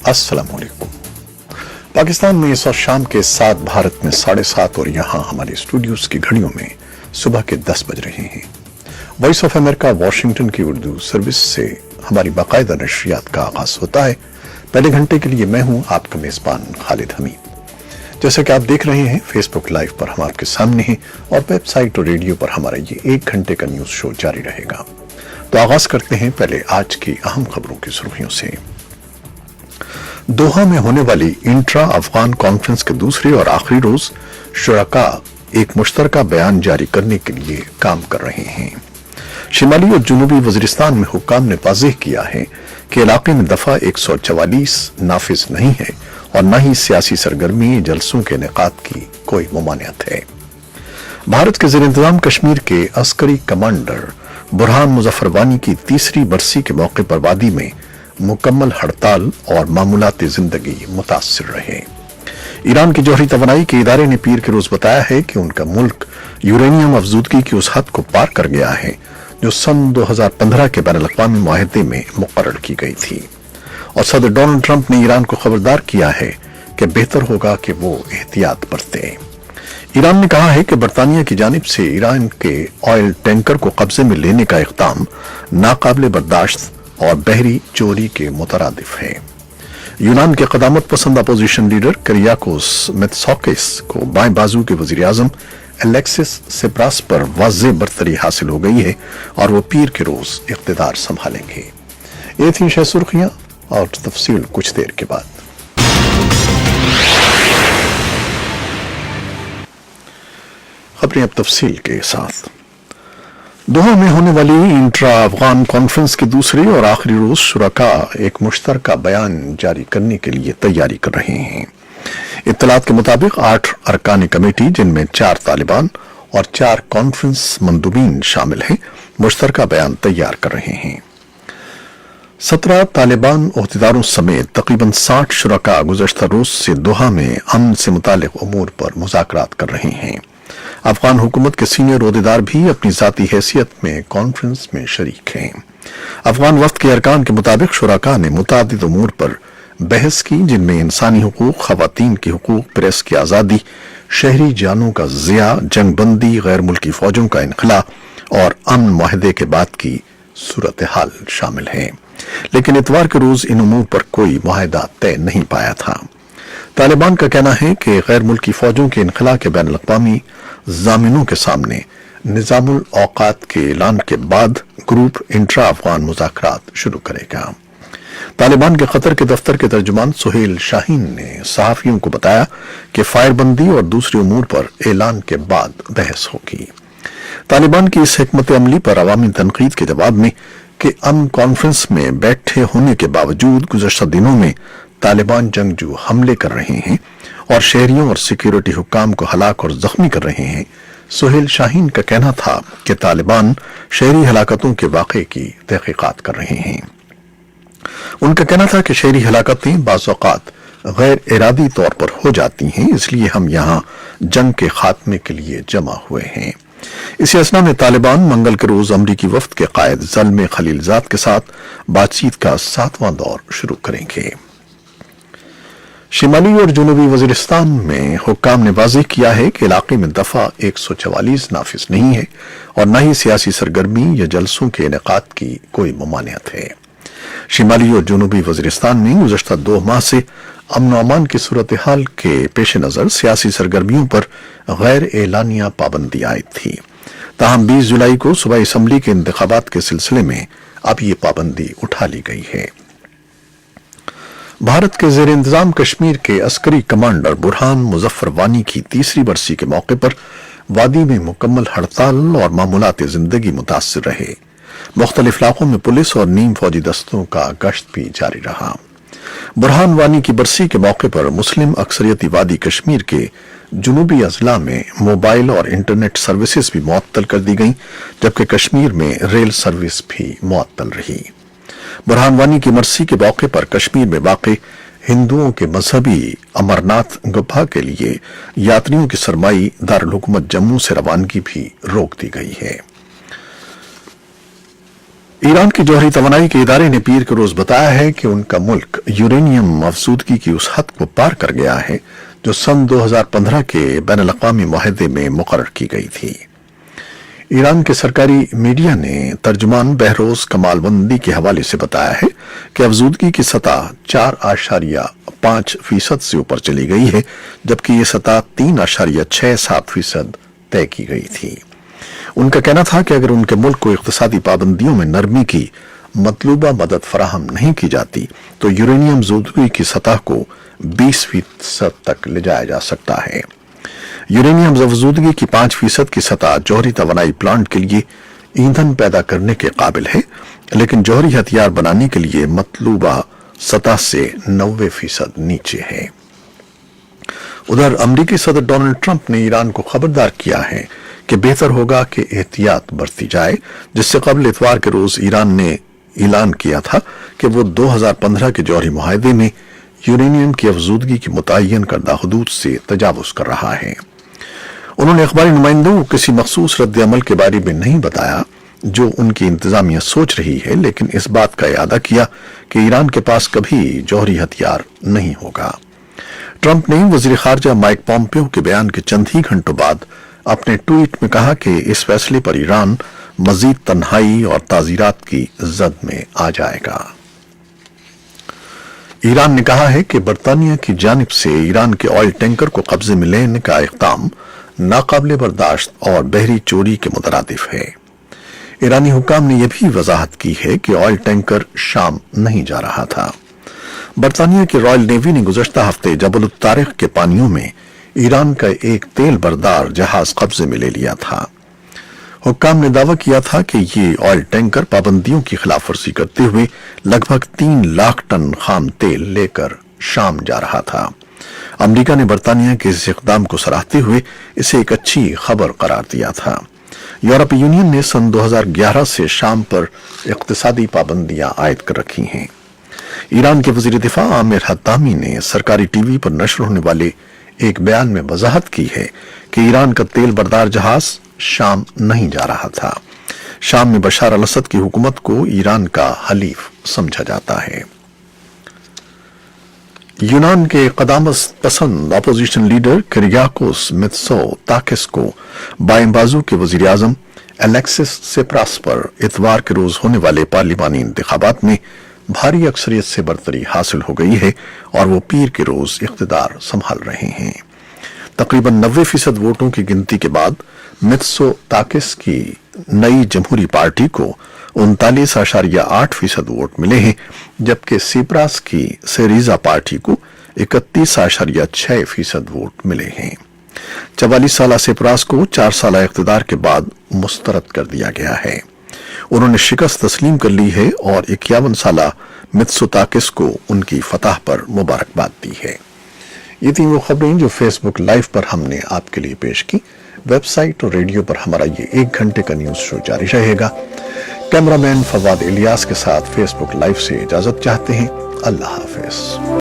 अस्सलाम वालेकुम। पाकिस्तान में इस वक्त शाम के 7, भारत में 7:30 और यहाँ हमारे स्टूडियोज की घड़ियों में सुबह के 10 बज रहे हैं। वॉइस ऑफ अमेरिका वाशिंगटन की उर्दू सर्विस से हमारी बाकायदा नशरियात का आगाज होता है। पहले घंटे के लिए मैं हूँ आपका मेजबान खालिद हमीद। जैसा कि आप देख रहे हैं, फेसबुक लाइव पर हम आपके सामने हैं और वेबसाइट और रेडियो पर हमारा ये 1 घंटे का न्यूज शो जारी रहेगा। तो आगाज करते हैं पहले आज की अहम खबरों की सुर्खियों से। दोहा में होने वाली इंट्रा अफगान कॉन्फ्रेंस के दूसरे और आखिरी रोज शुरका एक मुश्तरका बयान जारी करने के लिए काम कर रहे हैं। शिमाली और जनूबी वजीरिस्तान में हुक्काम ने वाज़ेह किया है कि इलाके में दफा 144 नाफिज नहीं है और न ही सियासी सरगर्मी जलसों के इनेकाद की कोई मुमानियत है। भारत के ज़ेर इंतज़ाम कश्मीर के अस्करी कमांडर बुरहान मुजफ्फर वानी की तीसरी बरसी के मौके पर वादी में मुकम्मल हड़ताल और मामूलाती जिंदगी मुतासिर रहे। ईरान की जौहरी तवानाई के इदारे ने पीर के रोज बताया है कि उनका मुल्क यूरेनियम अफजूदगी की उस हद को पार कर गया है जो सन 2015 के बैनुल-अक़वामी मुआहदे में मुकर्रर की गई थी। और सदर डोनाल्ड ट्रंप ने ईरान को खबरदार किया है कि बेहतर होगा कि वो एहतियात बरते। ईरान ने कहा है कि बरतानिया की जानिब से ईरान के ऑयल टैंकर को कब्जे में लेने का इक़दाम नाकाबिले बर्दाश्त और बहरी चोरी के मुतरादिफ है। यूनान के क़दामत पसंद अपोजिशन लीडर किरियाकोस मित्सोकिस को बाएं बाजू के वज़ीर आज़म एलेक्सिस सिप्रास पर वाज़ेह बरतरी हासिल हो गई है और वो पीर के रोज इक़्तिदार संभालेंगे। ये थी शह सुर्खियां और तफसील कुछ देर के बाद। खबरें अब तफसील के साथ। दोहा में होने वाली इंट्रा अफगान कॉन्फ्रेंस के दूसरे और आखिरी रोज शुरका एक मुश्तरका बयान जारी करने के लिए तैयारी कर रहे हैं। इत्तलात के मुताबिक 8 अरकानी कमेटी, जिनमें 4 तालिबान और 4 कॉन्फ्रेंस मंदूबीन शामिल हैं, मुश्तरका बयान तैयार कर रहे हैं। 17 तालिबान ओहदेदारों समेत तकरीबन 60 शुरका गुज़श्ता रोज से दोहा में अमन से मुतालिक उमूर पर मुज़ाकरात कर रहे हैं। अफगान हुकूमत के सीनियर ओहदेदार भी अपनी जाती हैसियत में कॉन्फ्रेंस में शरीक हैं। अफगान वफ्द के अरकान के मुताबिक शुरका ने मुतादिद उमूर पर बहस की, जिनमें इंसानी हुकूक, खवातीन की हुकूक, प्रेस की आज़ादी, शहरी जानों का ज़िया, जंगबंदी, गैर मुल्की फौजों का इनखला और अमन मुआहदे के बाद की सूरत हाल शामिल है। लेकिन इतवार के रोज इन उमूर पर कोई मुआहदा तय नहीं पाया था। तालिबान का कहना है कि गैर मुल्की फौजों के इनखला के बैनुल-अक़वामी ज़ामिनों के सामने निज़ामुल औक़ात के ऐलान के बाद ग्रुप इंट्रा अफगान मुज़ाकरात शुरू करेगा। तालिबान के कतर के दफ्तर के तर्जुमान सुहेल शाहीन ने सहाफ़ियों को बताया कि फायरबंदी और दूसरे उमूर पर ऐलान के बाद बहस होगी। तालिबान की इस हिकमत अमली पर अवामी तनकीद के जवाब में कि अमन कॉन्फ्रेंस में बैठे होने के बावजूद गुज़श्ता दिनों में तालिबान जंगजू हमले कर रहे हैं और शहरियों और सिक्योरिटी हुक्काम को हलाक और जख्मी कर रहे हैं, सुहेल शाहीन का कहना था कि तालिबान शहरी हलाकतों के वाक़े की तहकीकात कर रहे हैं। उनका कहना था कि शहरी हलाकतें बाज़ औक़ात गैर इरादी तौर पर हो जाती हैं, इसलिए हम यहाँ जंग के खात्मे के लिए जमा हुए हैं। इसी असना में तालिबान मंगल के रोज अमरीकी वफ्द के कायद ज़ल्मे खलीलजाद के साथ बातचीत का 7वां दौर शुरू करेंगे। शिमाली और जनूबी वजीरिस्तान में हुक्काम ने वाज़ेह किया है कि इलाके में दफा 144 नाफिज नहीं है और न ही सियासी सरगर्मी या जलसों के इनेकाद की कोई मुमानियत है। शिमाली और जनूबी वजीरिस्तान में गुज़श्ता 2 माह से अमन अमान की सूरत हाल के पेश नज़र सियासी सरगर्मियों पर गैर एलानिया पाबंदी आयद थी। ताहम 20 जुलाई को सूबाई असम्बली के इंतखाबात के सिलसिले में अब ये पाबंदी उठा ली गई है। भारत के ज़ेर इंतज़ाम कश्मीर के अस्करी कमांडर बुरहान मुजफ्फर वानी की तीसरी बरसी के मौके पर वादी में मुकम्मल हड़ताल और मामूलाती जिंदगी मुतासिर रहे। मुख्तलिफ इलाकों में पुलिस और नीम फौजी दस्तों का गश्त भी जारी रहा। बुरहान वानी की बरसी के मौके पर मुस्लिम अक्सरियती वादी कश्मीर के जनूबी अजला में मोबाइल और इंटरनेट सर्विसेज भी मुअत्तल कर दी गईं, जबकि कश्मीर में रेल सर्विस भी मुअत्तल रही। बुरहान वानी की बरसी के मौके पर कश्मीर में वाक़े हिंदुओं के मजहबी अमरनाथ गुफा के लिए यात्रियों की सरमाई दारुल हुकूमत जम्मू से रवानगी भी रोक दी गई है। ایران کی جوہری توانائی کے ادارے نے پیر کے روز بتایا ہے کہ ان کا ملک یورینیم افزودگی کی اس حد کو پار کر گیا ہے جو سن 2015 کے بین الاقوامی معاہدے میں مقرر کی گئی تھی۔ ایران کے سرکاری میڈیا نے ترجمان بہروز کمالوندی کے حوالے سے بتایا ہے کہ افزودگی کی سطح 4.5% سے اوپر چلی گئی ہے، جبکہ یہ سطح 3.67% طے کی گئی تھی۔ ان کا کہنا تھا کہ اگر ان کے ملک کو اقتصادی پابندیوں میں نرمی کی مطلوبہ مدد فراہم نہیں کی جاتی تو یورینیم زودگی کی سطح کو 20% تک لے جایا جا سکتا ہے۔ یورینیم افزودگی کی 5% کی سطح جوہری توانائی پلانٹ کے لیے ایندھن پیدا کرنے کے قابل ہے، لیکن جوہری ہتھیار بنانے کے لیے مطلوبہ سطح سے 90% نیچے ہے۔ ادھر امریکی صدر ڈونلڈ ٹرمپ نے ایران کو خبردار کیا ہے کہ بہتر ہوگا کہ احتیاط برتی جائے، جس سے قبل اتوار کے روز ایران نے اعلان کیا تھا کہ وہ 2015 کے جوہری معاہدے میں یورینیم کی افزودگی کی متعین کردہ حدود سے تجاوز کر رہا ہے۔ انہوں نے اخباری نمائندوں کو کسی مخصوص رد عمل کے بارے میں نہیں بتایا جو ان کی انتظامیہ سوچ رہی ہے، لیکن اس بات کا اعادہ کیا کہ ایران کے پاس کبھی جوہری ہتھیار نہیں ہوگا۔ ٹرمپ نے وزیر خارجہ مائک پومپیو کے بیان کے چند ہی گھنٹوں بعد اپنے ٹویٹ میں کہا کہ اس فیصلے پر ایران مزید تنہائی اور تعزیرات کی زد میں آ جائے گا۔ ایران نے کہا ہے کہ برطانیہ کی جانب سے ایران کے آئل ٹینکر کو قبضے میں لینے کا اقدام ناقابل برداشت اور بحری چوری کے مترادف ہے۔ ایرانی حکام نے یہ بھی وضاحت کی ہے کہ آئل ٹینکر شام نہیں جا رہا تھا۔ برطانیہ کی رائل نیوی نے گزشتہ ہفتے جبل الطارق کے پانیوں میں ایران کا ایک تیل بردار جہاز قبضے میں لے لیا تھا۔ حکام نے دعویٰ کیا تھا کہ یہ آئل ٹینکر پابندیوں کی خلاف ورزی کرتے ہوئے لگ بھگ 3 لاکھ ٹن خام تیل لے کر شام جا رہا تھا۔ امریکہ نے برطانیہ کے اس اقدام کو سراہتے ہوئے اسے ایک اچھی خبر قرار دیا تھا۔ یورپی یونین نے سن 2011 سے شام پر اقتصادی پابندیاں عائد کر رکھی ہیں۔ ایران کے وزیر دفاع عامر حطامی نے سرکاری ٹی وی پر نشر ہونے والے ایک بیان میں وضاحت کی ہے کہ ایران کا تیل بردار جہاز شام نہیں جا رہا تھا۔ شام میں بشار الاسد کی حکومت کو ایران کا حلیف سمجھا جاتا ہے۔ یونان کے قدامت پسند اپوزیشن لیڈر کریاکوس میتسوتاکس کو بائیں بازو کے وزیر اعظم الیکسس سپراس پر اتوار کے روز ہونے والے پارلیمانی انتخابات میں بھاری اکثریت سے برتری حاصل ہو گئی ہے اور وہ پیر کے روز اقتدار سنبھال رہے ہیں۔ تقریباً 90% ووٹوں کی گنتی کے بعد میتسوتاکس کی نئی جمہوری پارٹی کو 39.8% ووٹ ملے ہیں، جبکہ سپراس کی سیریزا پارٹی کو 31.6% ووٹ ملے ہیں۔ 44 سالہ سپراس کو 4 سالہ اقتدار کے بعد مسترد کر دیا گیا ہے۔ انہوں نے شکست تسلیم کر لی ہے اور 51 سالہ میتسوتاکس کو ان کی فتح پر مبارکباد دی ہے۔ یہ تھیں وہ خبریں جو فیس بک لائیو پر ہم نے آپ کے لیے پیش کی۔ ویب سائٹ اور ریڈیو پر ہمارا یہ 1 گھنٹے کا نیوز شو جاری رہے گا۔ کیمرامین فواد الیاس کے ساتھ فیس بک لائیو سے اجازت چاہتے ہیں۔ اللہ حافظ۔